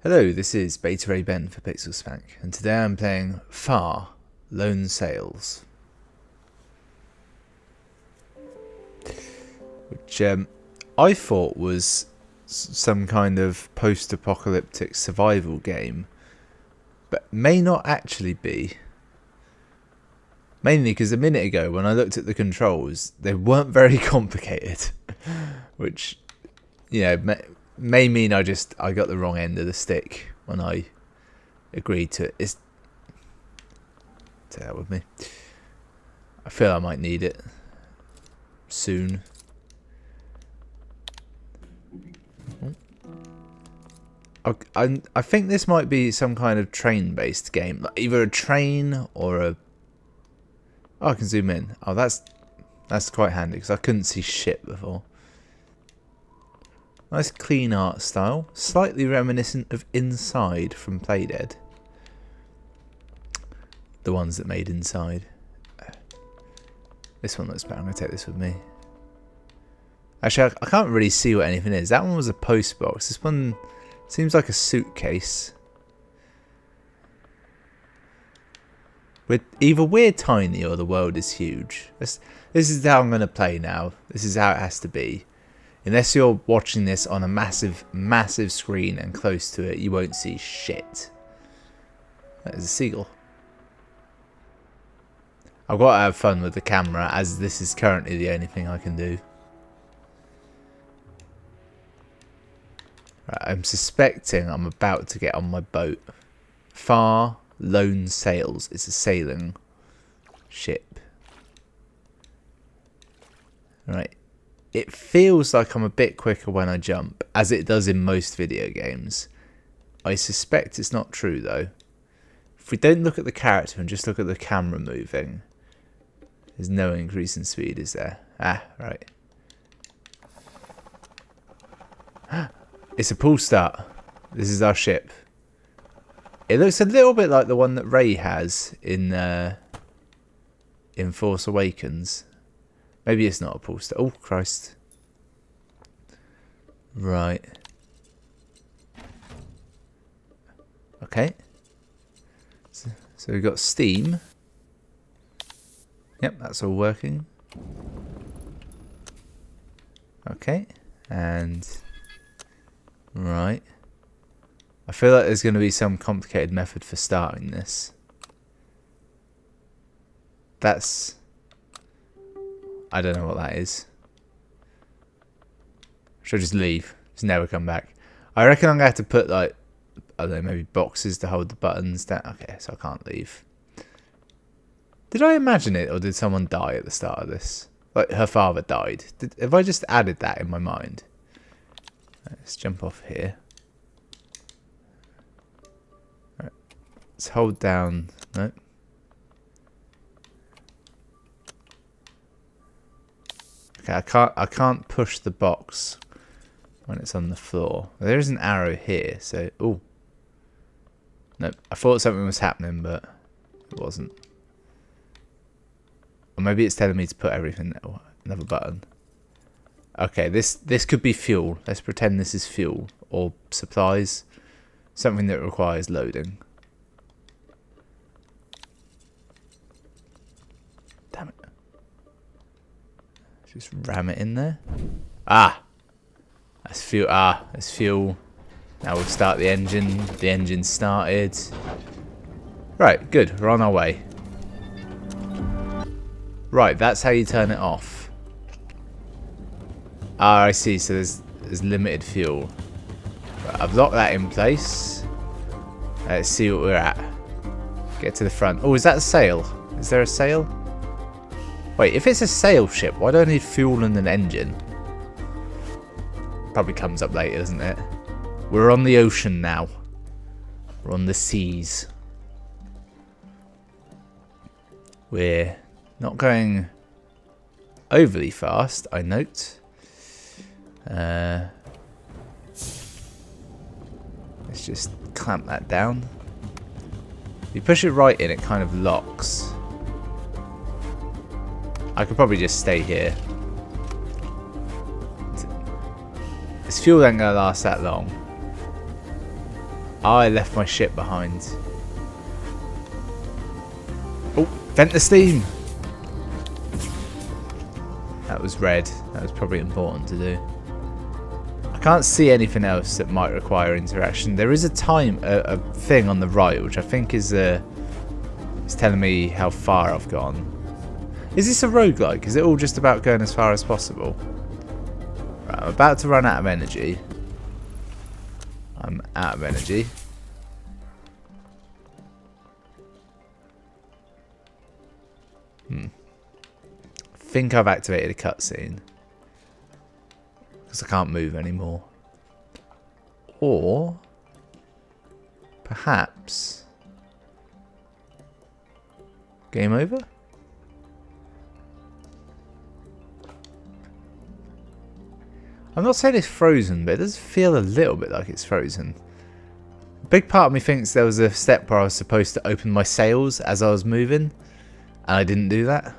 Hello, this is Beta Ray Ben for Pixel Spank, and today I'm playing Far Lone Sails, which I thought was some kind of post-apocalyptic survival game, but may not actually be. Mainly because a minute ago when I looked at the controls, they weren't very complicated, which, you know, may mean I got the wrong end of the stick when I agreed to it. Take that with me. I feel I might need it soon. I think this might be some kind of train-based game, like either a train or a. Oh, I can zoom in. Oh, that's quite handy because I couldn't see shit before. Nice clean art style, slightly reminiscent of Inside from Playdead. The ones that made Inside. This one looks better. I'm going to take this with me. Actually, I can't really see what anything is. That one was a post box. This one seems like a suitcase. Either we're tiny or the world is huge. This is how I'm going to play now. This is how it has to be. Unless you're watching this on a massive, massive screen and close to it, you won't see shit. That is a seagull. I've got to have fun with the camera, as this is currently the only thing I can do. Right, I'm suspecting I'm about to get on my boat. Far Lone Sails. It's a sailing ship. Right. It feels like I'm a bit quicker when I jump, as it does in most video games. I suspect it's not true though. If we don't look at the character and just look at the camera moving, there's no increase in speed, is there? Ah, right. It's a pull start. This is our ship. It looks a little bit like the one that Ray has in Force Awakens. Maybe it's not a pull start. Oh, Christ. Right. Okay. So we've got steam. Yep, that's all working. Okay. And... right. I feel like there's going to be some complicated method for starting this. That's... I don't know what that is. Should I just leave? Just never come back. I reckon I'm going to have to put, like, I don't know, maybe boxes to hold the buttons down. Okay, so I can't leave. Did I imagine it, or did someone die at the start of this? Like, her father died. Have I just added that in my mind? Let's jump off here. Right. Let's hold down... no. Okay, I can't push the box when it's on the floor. There is an arrow here, so... oh. Nope, I thought something was happening, but it wasn't. Or maybe it's telling me to put everything... oh, another button. Okay, this could be fuel. Let's pretend this is fuel. Or supplies. Something that requires loading. Damn it. Just ram it in there. Ah! That's fuel. Ah, that's fuel. Now we'll start the engine. The engine started. Right, good. We're on our way. Right, that's how you turn it off. Ah, I see. So there's limited fuel. Right, I've locked that in place. Let's see what we're at. Get to the front. Oh, is that a sail? Is there a sail? Wait, if it's a sail ship, why do I need fuel and an engine? Probably comes up later, doesn't it? We're on the ocean now. We're on the seas. We're not going overly fast, I note. Let's just clamp that down. If you push it right in, it kind of locks. I could probably just stay here. This fuel ain't gonna last that long. I left my ship behind. Oh, vent the steam. That was red. That was probably important to do. I can't see anything else that might require interaction. There is a thing on the right, which I think is telling me how far I've gone. Is this a roguelike? Is it all just about going as far as possible? Right, I'm about to run out of energy. I'm out of energy. I think I've activated a cutscene. Because I can't move anymore. Or perhaps game over? I'm not saying it's frozen, but it does feel a little bit like it's frozen. A big part of me thinks there was a step where I was supposed to open my sails as I was moving, and I didn't do that.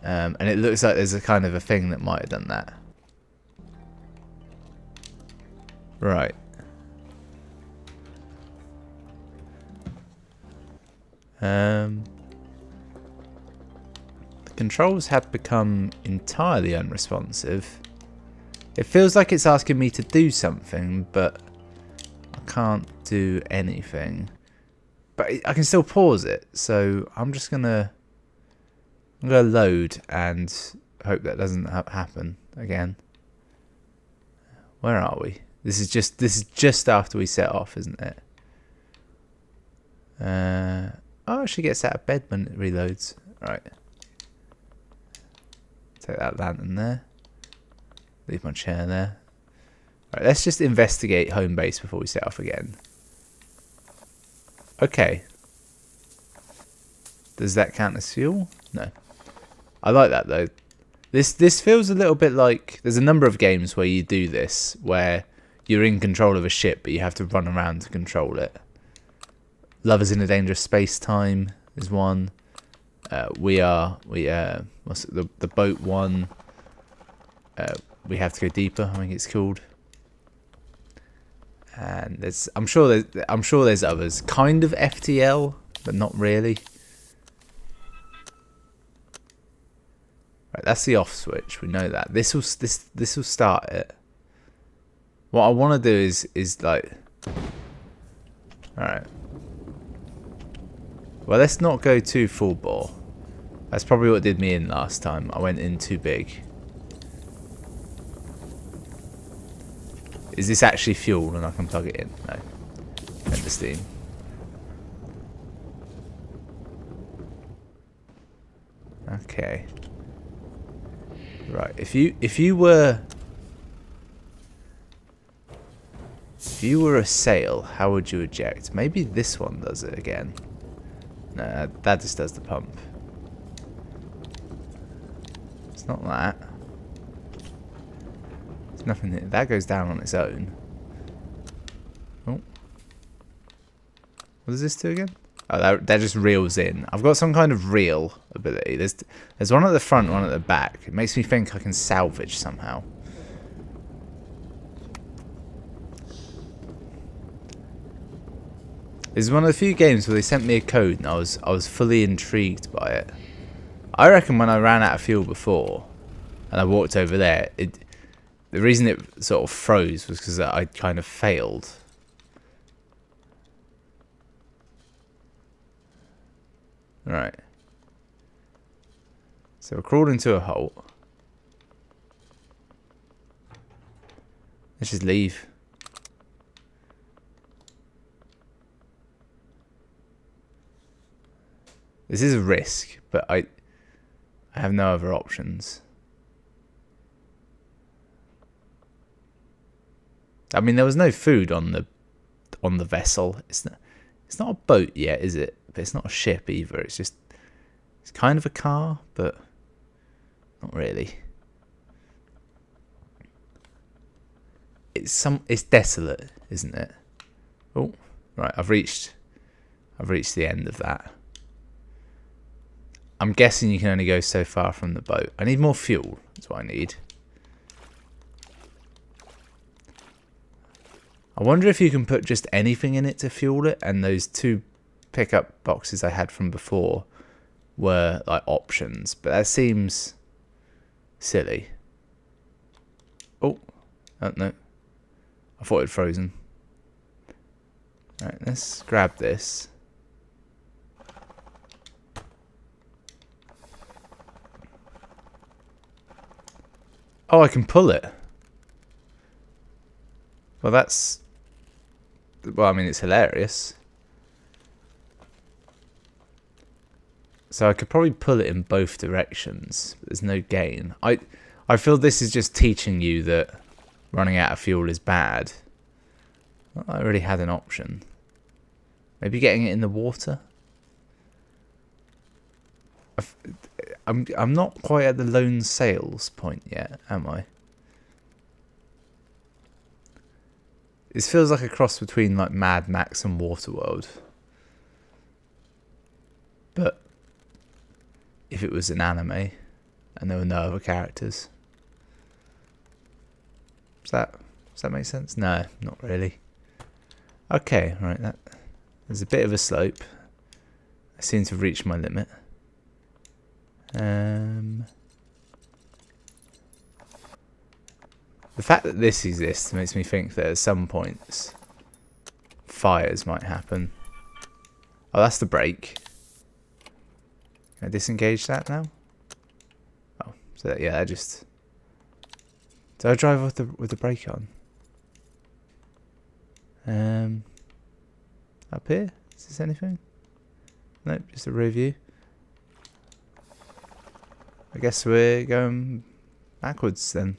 And it looks like there's a kind of a thing that might have done that. Right. The controls have become entirely unresponsive. It feels like it's asking me to do something, but I can't do anything. But I can still pause it, so I'm gonna load and hope that doesn't happen again. Where are we? This is just after we set off, isn't it? Oh, she gets out of bed when it reloads. Right. Take that lantern there. Leave my chair there. Right, let's just investigate home base before we set off again. Okay. Does that count as fuel? No. I like that though. This feels a little bit like there's a number of games where you do this, where you're in control of a ship but you have to run around to control it. Lovers in a Dangerous Space Time is one. What's it, the boat one? We Have to Go Deeper, I think it's called. And I'm sure there's others. Kind of FTL, but not really. Right, that's the off switch. We know that. This will start it. What I want to do is like. All right. Well, let's not go too full bore. That's probably what did me in last time. I went in too big. Is this actually fuel and I can plug it in? No. Vent the steam. Okay. Right. If you were a sail, how would you eject? Maybe this one does it again. No, that just does the pump. It's not that. There's nothing there. That goes down on its own. Oh. What does this do again? Oh, that just reels in. I've got some kind of reel ability. There's one at the front, one at the back. It makes me think I can salvage somehow. This is one of the few games where they sent me a code and I was fully intrigued by it. I reckon when I ran out of fuel before and I walked over there, the reason it sort of froze was because I kind of failed. Right. So we're crawled into a hole. Let's just leave. This is a risk, but I have no other options. I mean, there was no food on the vessel. It's not a boat yet, is it? But it's not a ship either. It's kind of a car, but not really. It's desolate, isn't it? Oh, right. I've reached the end of that. I'm guessing you can only go so far from the boat. I need more fuel. That's what I need. I wonder if you can put just anything in it to fuel it, and those 2 pickup boxes I had from before were like options, but that seems silly. Oh no, I thought it'd frozen. Alright, let's grab this. Oh, I can pull it. Well, that's... Well, I mean, it's hilarious. So I could probably pull it in both directions, but there's no gain. I feel this is just teaching you that running out of fuel is bad. Well, I already had an option. Maybe getting it in the water? I'm not quite at the lone sails point yet, am I? This feels like a cross between like Mad Max and Waterworld. But if it was an anime and there were no other characters. Does that make sense? No, not really. Okay, right, there's a bit of a slope. I seem to have reached my limit. The fact that this exists makes me think that at some points fires might happen. Oh, that's the brake. Can I disengage that now? Oh, so that, yeah, I just... Do I drive with the brake on? Up here? Is this anything? Nope, just a rear view. I guess we're going backwards then.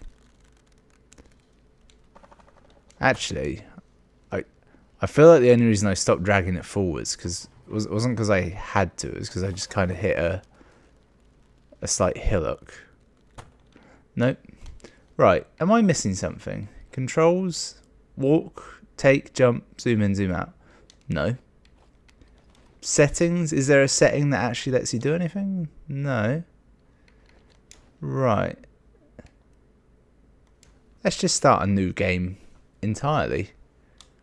Actually, I feel like the only reason I stopped dragging it forwards wasn't because I had to. It was because I just kind of hit a slight hillock. Nope. Right. Am I missing something? Controls, walk, take, jump, zoom in, zoom out. No. Settings. Is there a setting that actually lets you do anything? No. Right. Let's just start a new game entirely,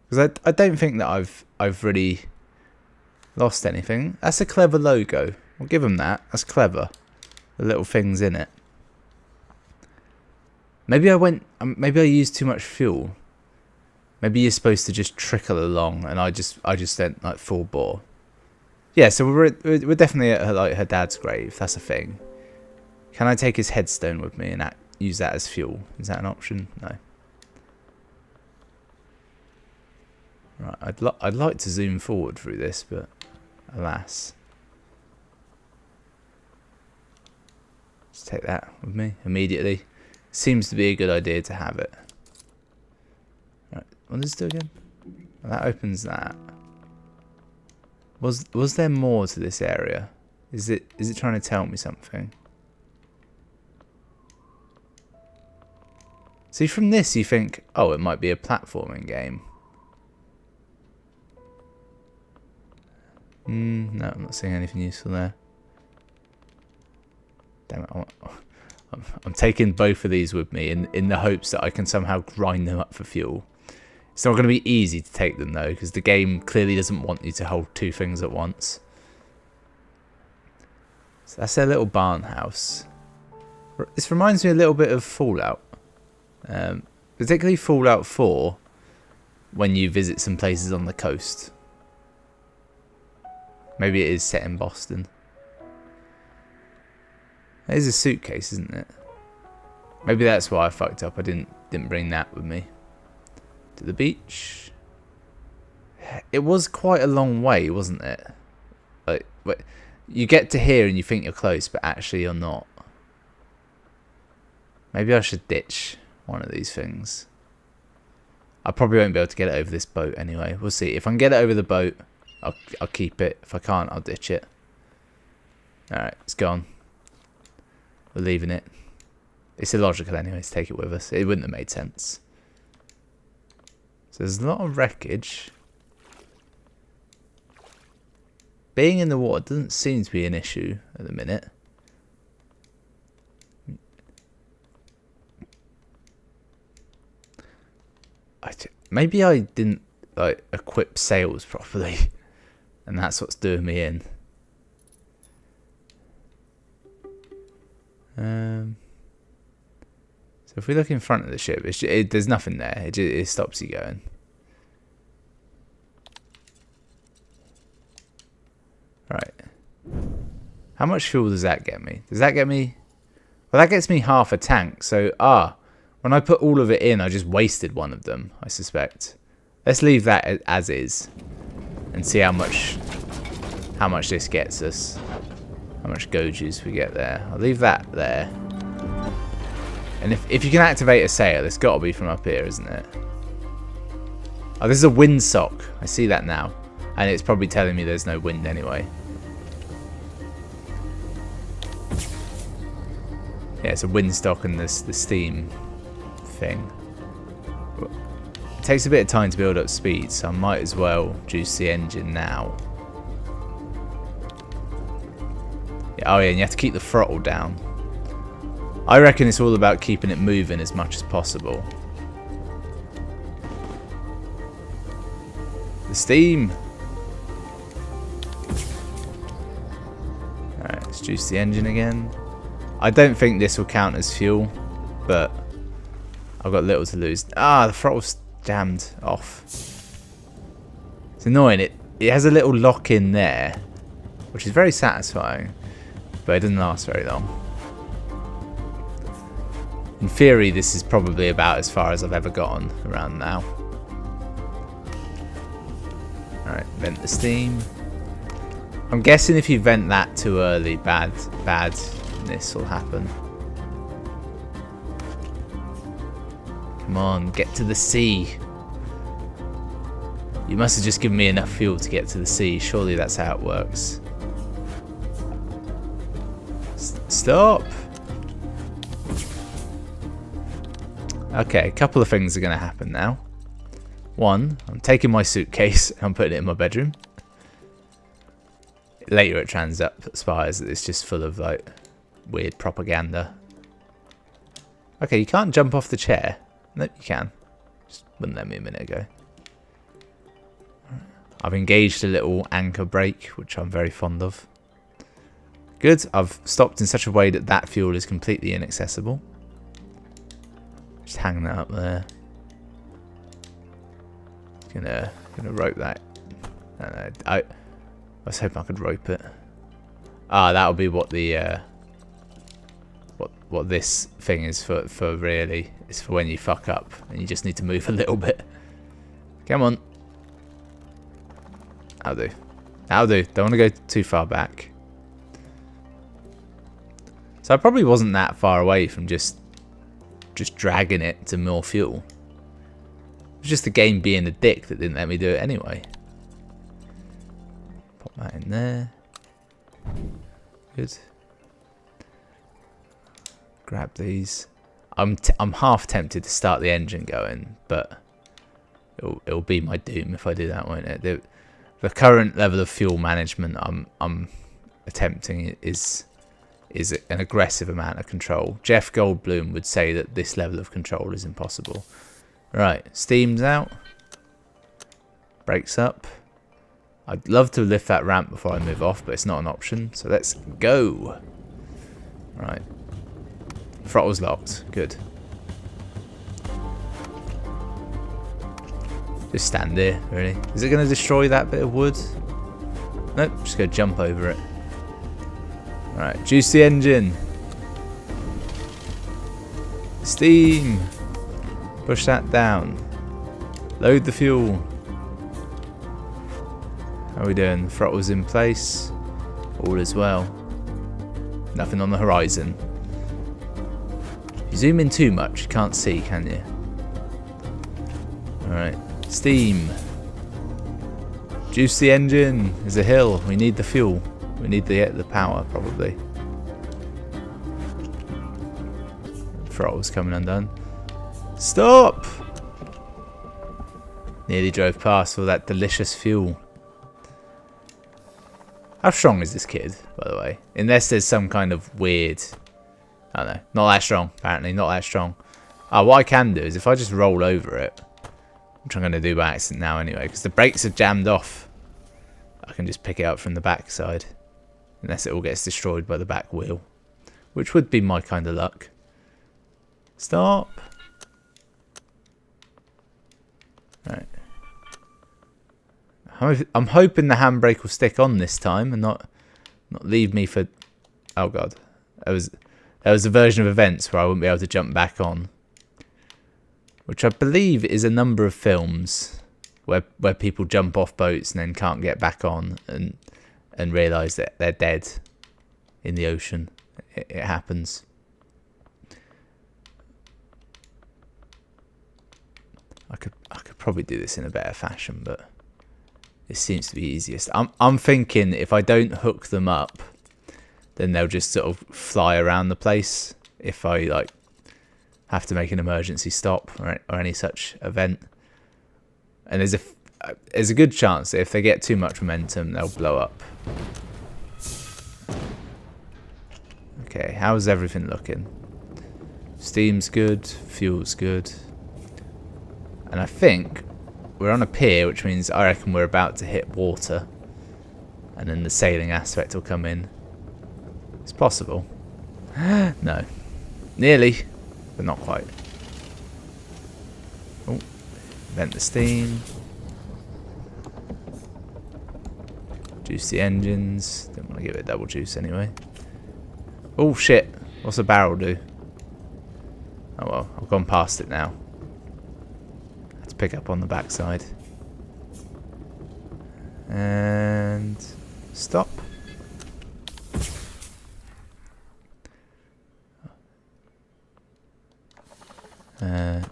because I don't think that I've really lost anything. That's a clever logo. I'll give them that. That's clever. The little things in it. Maybe I used too much fuel. Maybe you're supposed to just trickle along, and I just went like full bore. Yeah, so we're definitely at her dad's grave. That's a thing. Can I take his headstone with me and use that as fuel? Is that an option? No. Right, I'd like to zoom forward through this, but alas. Let's take that with me immediately. Seems to be a good idea to have it. Right, what does it do again? Well, that opens that. Was there more to this area? Is it trying to tell me something? See, from this you think, oh, it might be a platforming game. No, I'm not seeing anything useful there. Damn it, I'm taking both of these with me in the hopes that I can somehow grind them up for fuel. It's not going to be easy to take them though, because the game clearly doesn't want you to hold 2 things at once. So that's their little barn house. This reminds me a little bit of Fallout. Particularly Fallout 4, when you visit some places on the coast. Maybe it is set in Boston. It is a suitcase, isn't it? Maybe that's why I fucked up. I didn't bring that with me. To the beach. It was quite a long way, wasn't it? Like, you get to here and you think you're close, but actually you're not. Maybe I should ditch one of these things. I probably won't be able to get it over this boat anyway. We'll see. If I can get it over the boat, I'll keep it. If I can't, I'll ditch it. Alright, it's gone. We're leaving it. It's illogical anyway to take it with us. It wouldn't have made sense. So there's a lot of wreckage. Being in the water doesn't seem to be an issue at the minute. Maybe I didn't like equip sails properly, and that's what's doing me in. So if we look in front of the ship, there's nothing there. It stops you going. Right. How much fuel does that get me? Does that get me? Well, that gets me half a tank. So, when I put all of it in, I just wasted one of them, I suspect. Let's leave that as is and see how much this gets us. How much go juice we get there. I'll leave that there. And if you can activate a sail, it's got to be from up here, isn't it? Oh, this is a windsock. I see that now. And it's probably telling me there's no wind anyway. Yeah, it's a windsock and the steam thing. It takes a bit of time to build up speed, so I might as well juice the engine now. Yeah, oh yeah, and you have to keep the throttle down. I reckon it's all about keeping it moving as much as possible. The steam! Alright, let's juice the engine again. I don't think this will count as fuel, but I've got little to lose. Ah, the throttle's jammed off. It's annoying. It has a little lock in there, which is very satisfying, but it doesn't last very long. In theory, this is probably about as far as I've ever gotten around now. Alright, vent the steam. I'm guessing if you vent that too early, badness will happen. Come on, get to the sea. You must have just given me enough fuel to get to the sea. Surely that's how it works. Stop! Okay, a couple of things are going to happen now. One, I'm taking my suitcase and I'm putting it in my bedroom. Later it transpires that it's just full of like weird propaganda. Okay, you can't jump off the chair. Nope, you can. Just wouldn't let me a minute ago. I've engaged a little anchor brake, which I'm very fond of. Good, I've stopped in such a way that that fuel is completely inaccessible. Just hang that up there. Gonna rope that. No, I was hoping I could rope it. Ah, that'll be what the what this thing is for really. It's for when you fuck up and you just need to move a little bit. Come on. That'll do. That'll do. Don't want to go too far back. So I probably wasn't that far away from just dragging it to more fuel. It was just the game being a dick that didn't let me do it anyway. Pop that in there. Good. Grab these. I'm half tempted to start the engine going, but it'll be my doom if I do that, won't it? The current level of fuel management I'm attempting is an aggressive amount of control. Jeff Goldblum would say that this level of control is impossible. Right, steam's out. Brakes up. I'd love to lift that ramp before I move off, but it's not an option. So let's go. Right. Throttle's locked. Good. Just stand there, really. Is it going to destroy that bit of wood? Nope, just go jump over it. Right, juice the engine. Steam. Push that down. Load the fuel. How are we doing? Throttle's in place. All is well. Nothing on the horizon. If you zoom in too much, you can't see, can you? Alright. Steam. Juice the engine. There's a hill. We need the fuel. We need the power, probably. Throttle's coming undone. Stop! Nearly drove past all that delicious fuel. How strong is this kid, by the way? Unless there's some kind of weird... I don't know. Not that strong, apparently. Not that strong. What I can do is if I just roll over it, Which I'm going to do by accident now anyway, because the brakes are jammed off. I can just pick it up from the back side. Unless it all gets destroyed by the back wheel. Which would be my kind of luck. Stop. Right. I'm hoping the handbrake will stick on this time and not leave me for... Oh god. There was a version of events where I wouldn't be able to jump back on. Which I believe is a number of films where people jump off boats and then can't get back on and realise that they're dead in the ocean. It happens. I could probably do this in a better fashion, but it seems to be easiest. I'm thinking if I don't hook them up, then they'll just sort of fly around the place if I like have to make an emergency stop or any such event. And there's a good chance that if they get too much momentum, they'll blow up. Okay, how's everything looking? Steam's good, fuel's good. And I think we're on a pier, which means I reckon we're about to hit water. And then the sailing aspect will come in. It's possible. No. Nearly, but not quite. Oh, vent the steam. Juice the engines. Don't want to give it double juice anyway. Oh shit, what's a barrel do? Oh well, I've gone past it now. Let's pick up on the backside. And stop.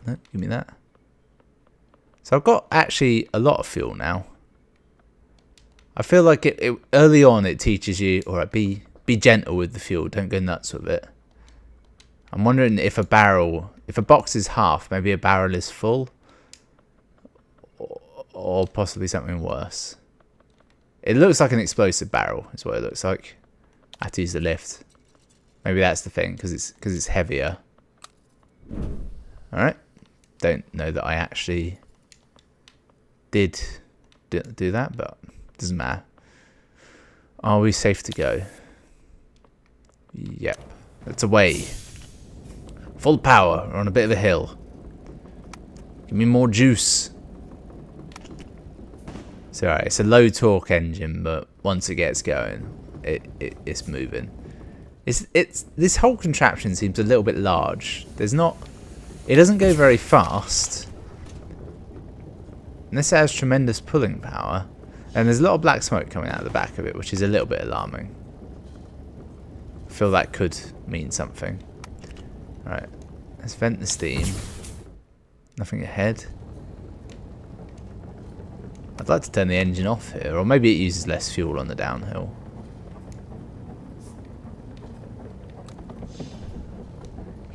No, give me that. So I've got actually a lot of fuel now. I feel like it early on it teaches you, alright, be gentle with the fuel, don't go nuts with it. I'm wondering if a box is half, maybe a barrel is full, or possibly something worse. It looks like an explosive barrel, is what it looks like. I have to use the lift. Maybe that's the thing, because it's heavier. Alright. Don't know that I actually did do that, but it doesn't matter. Are we safe to go? Yep. That's away. Full power. We're on a bit of a hill. Give me more juice. It's alright. It's a low torque engine, but once it gets going, it's moving. This whole contraption seems a little bit large. It doesn't go very fast. And this has tremendous pulling power. And there's a lot of black smoke coming out of the back of it, which is a little bit alarming. I feel that could mean something. Right, let's vent the steam. Nothing ahead. I'd like to turn the engine off here, or maybe it uses less fuel on the downhill.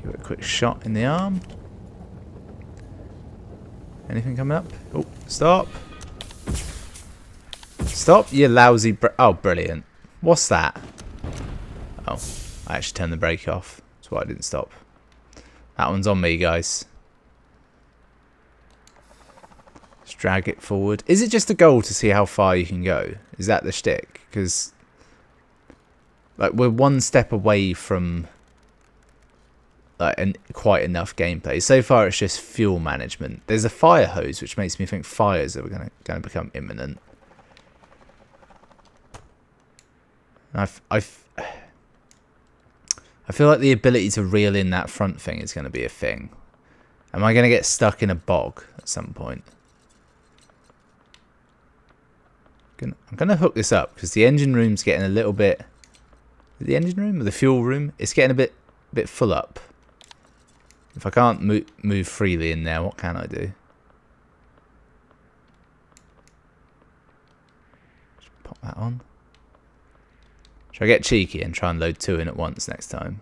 Give it a quick shot in the arm. Anything coming up? Oh, stop. Stop, you lousy oh, brilliant. What's that? Oh, I actually turned the brake off. That's why I didn't stop. That one's on me, guys. Let's drag it forward. Is it just a goal to see how far you can go? Is that the shtick? Because like we're one step away from like quite enough gameplay. So far, it's just fuel management. There's a fire hose, which makes me think fires are going to become imminent. I feel like the ability to reel in that front thing is going to be a thing. Am I going to get stuck in a bog at some point? I'm going to hook this up because the engine room's getting a little bit... The engine room or the fuel room? It's getting a bit full up. If I can't move freely in there, what can I do? Just pop that on. Should I get cheeky and try and load two in at once next time?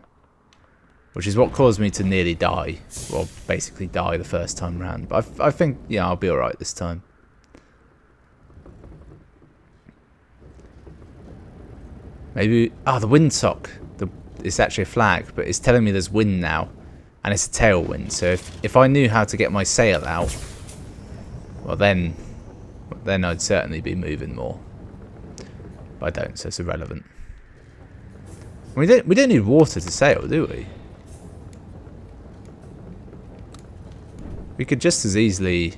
Which is what caused me to nearly die. Well, basically die the first time round. But I think, yeah, I'll be alright this time. Maybe... Ah, the windsock. It's actually a flag, but it's telling me there's wind now. And it's a tailwind. So if I knew how to get my sail out... well then I'd certainly be moving more. But I don't, so it's irrelevant. We don't need water to sail, do we? We could just as easily,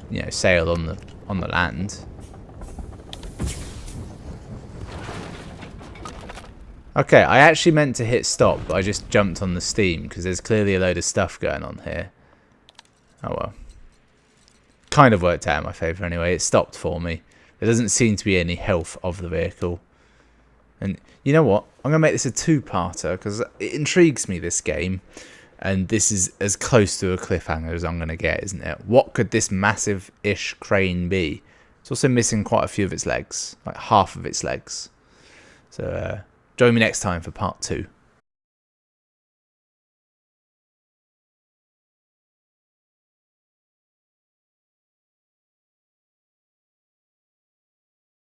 you know, sail on the land. Okay, I actually meant to hit stop, but I just jumped on the steam because there's clearly a load of stuff going on here. Oh well. Kind of worked out in my favour anyway. It stopped for me. There doesn't seem to be any health of the vehicle. And you know what? I'm going to make this a two-parter because it intrigues me, this game. And this is as close to a cliffhanger as I'm going to get, isn't it? What could this massive-ish crane be? It's also missing quite a few of its legs. Like half of its legs. So join me next time for part 2.